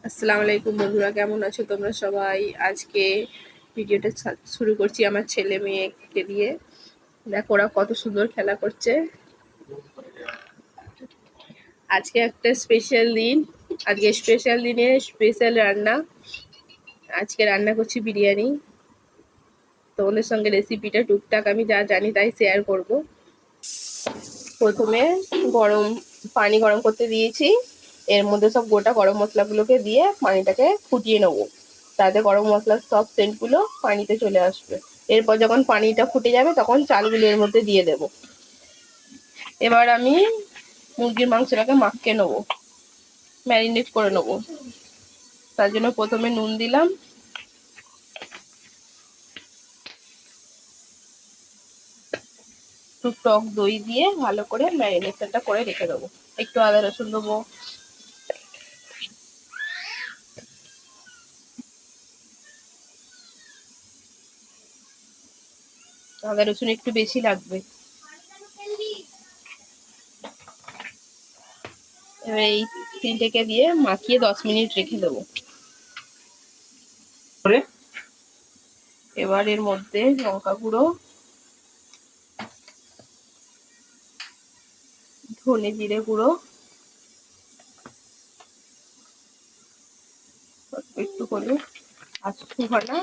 আসসালামু আলাইকুম বন্ধুরা, কেমন আছো তোমরা সবাই? আজকে ভিডিওটা শুরু করছি আমার ছেলে মেয়েকে দিয়ে। দেখো ওরা কত সুন্দর খেলা করছে। আজকে একটা স্পেশাল দিন, আজকে স্পেশাল দিনে স্পেশাল রান্না। আজকে রান্না করছি বিরিয়ানি। তোমাদের সঙ্গে রেসিপিটা টুকটাক আমি যা জানি তাই শেয়ার করব। প্রথমে পানি গরম করতে দিয়েছি, এর মধ্যে সব গোটা গরম মশলাগুলোকে দিয়ে পানিটাকে ফুটিয়ে নেবো, তাতে গরম মশলার সব সেন্টগুলো পানিতে চলে আসবে। এরপর যখন পানিটা ফুটে যাবে তখন চালগুলো এর মধ্যে দিয়ে দেব। এবার আমি মুরগির মাংসটাকে মাখিয়ে নেবো, ম্যারিনেট করে নেবো। তার জন্য প্রথমে নুন দিলাম, একটু টক দই দিয়ে ভালো করে ম্যারিনেশনটা করে রেখে দেবো। একটু আদা রসুন দেবো, আদা রসুন একটু বেশি লাগবে। এবার এই তিনটেকে দিয়ে মাখিয়ে 10 মিনিট রেখে দেবো। এবার এর মধ্যে লঙ্কা গুঁড়ো, ধনে জিরে গুঁড়ো, একটু হলুদ আর সুহানা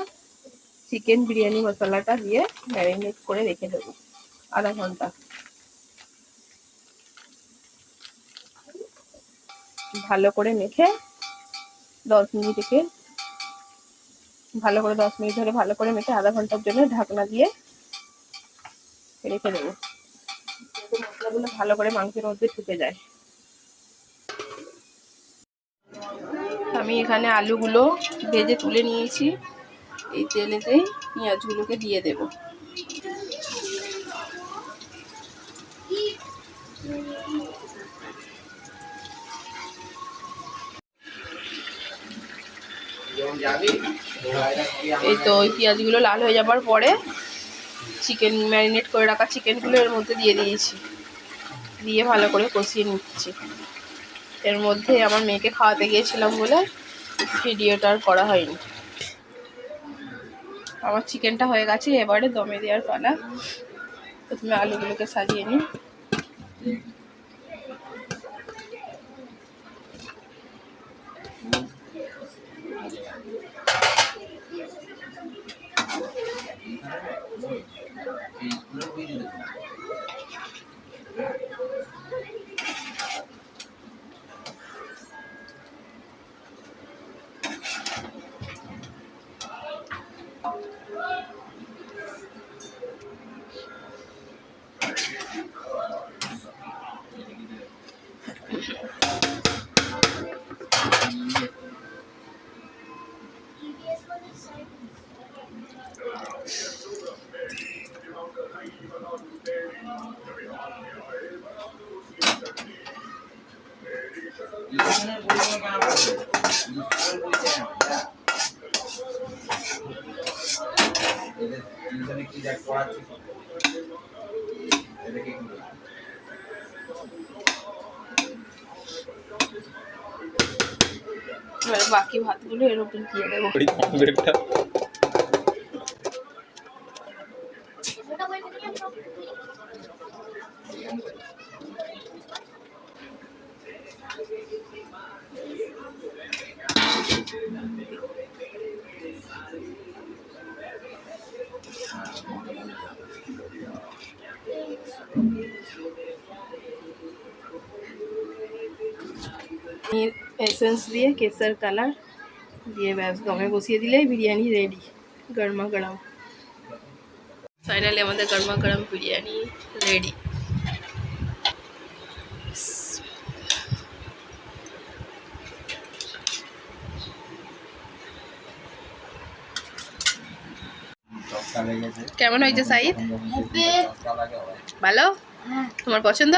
চিকেন বিরিয়ানি মশলাটা দিয়ে ম্যারিনেট করে রেখে দেবো আধা ঘন্টা। ভালো করে মেখে 10 মিনিট ধরে ভালো করে মেখে আধা ঘন্টার জন্য ঢাকনা দিয়ে রেখে দেবো, মশলাগুলো ভালো করে মাংসের মধ্যে ঢুকে যায়। আমি এখানে আলুগুলো ভেজে তুলে নিয়েছি, এই তেলেতেই পেঁয়াজগুলোকে দিয়ে দেব। এই তো ওই পেঁয়াজগুলো লাল হয়ে যাবার পরে চিকেন ম্যারিনেট করে রাখা চিকেনগুলো এর মধ্যে দিয়ে দিয়েছি, দিয়ে ভালো করে কষিয়ে নিচ্ছি। এর মধ্যে আমার মেয়েকে খাওয়াতে গিয়েছিলাম বলে ভিডিওটা আর করা হয়নি। আমার চিকেনটা হয়ে গেছে, এবারে দমে দেওয়ার পালা। প্রথমে আলুগুলোকে সাজিয়ে নিই। বাকি ভাতগুলো এর উপর দিয়ে দেবো। এসেন্স দিয়ে কেসার কালার দিয়ে ব্যাস দমে বসিয়ে দিলেই বিরিয়ানি রেডি, গরমা গরম। ফাইনালি আমাদের গরমা গরম বিরিয়ানি রেডি। কেমন হয়েছে সাইদ? ভালো? তোমার পছন্দ?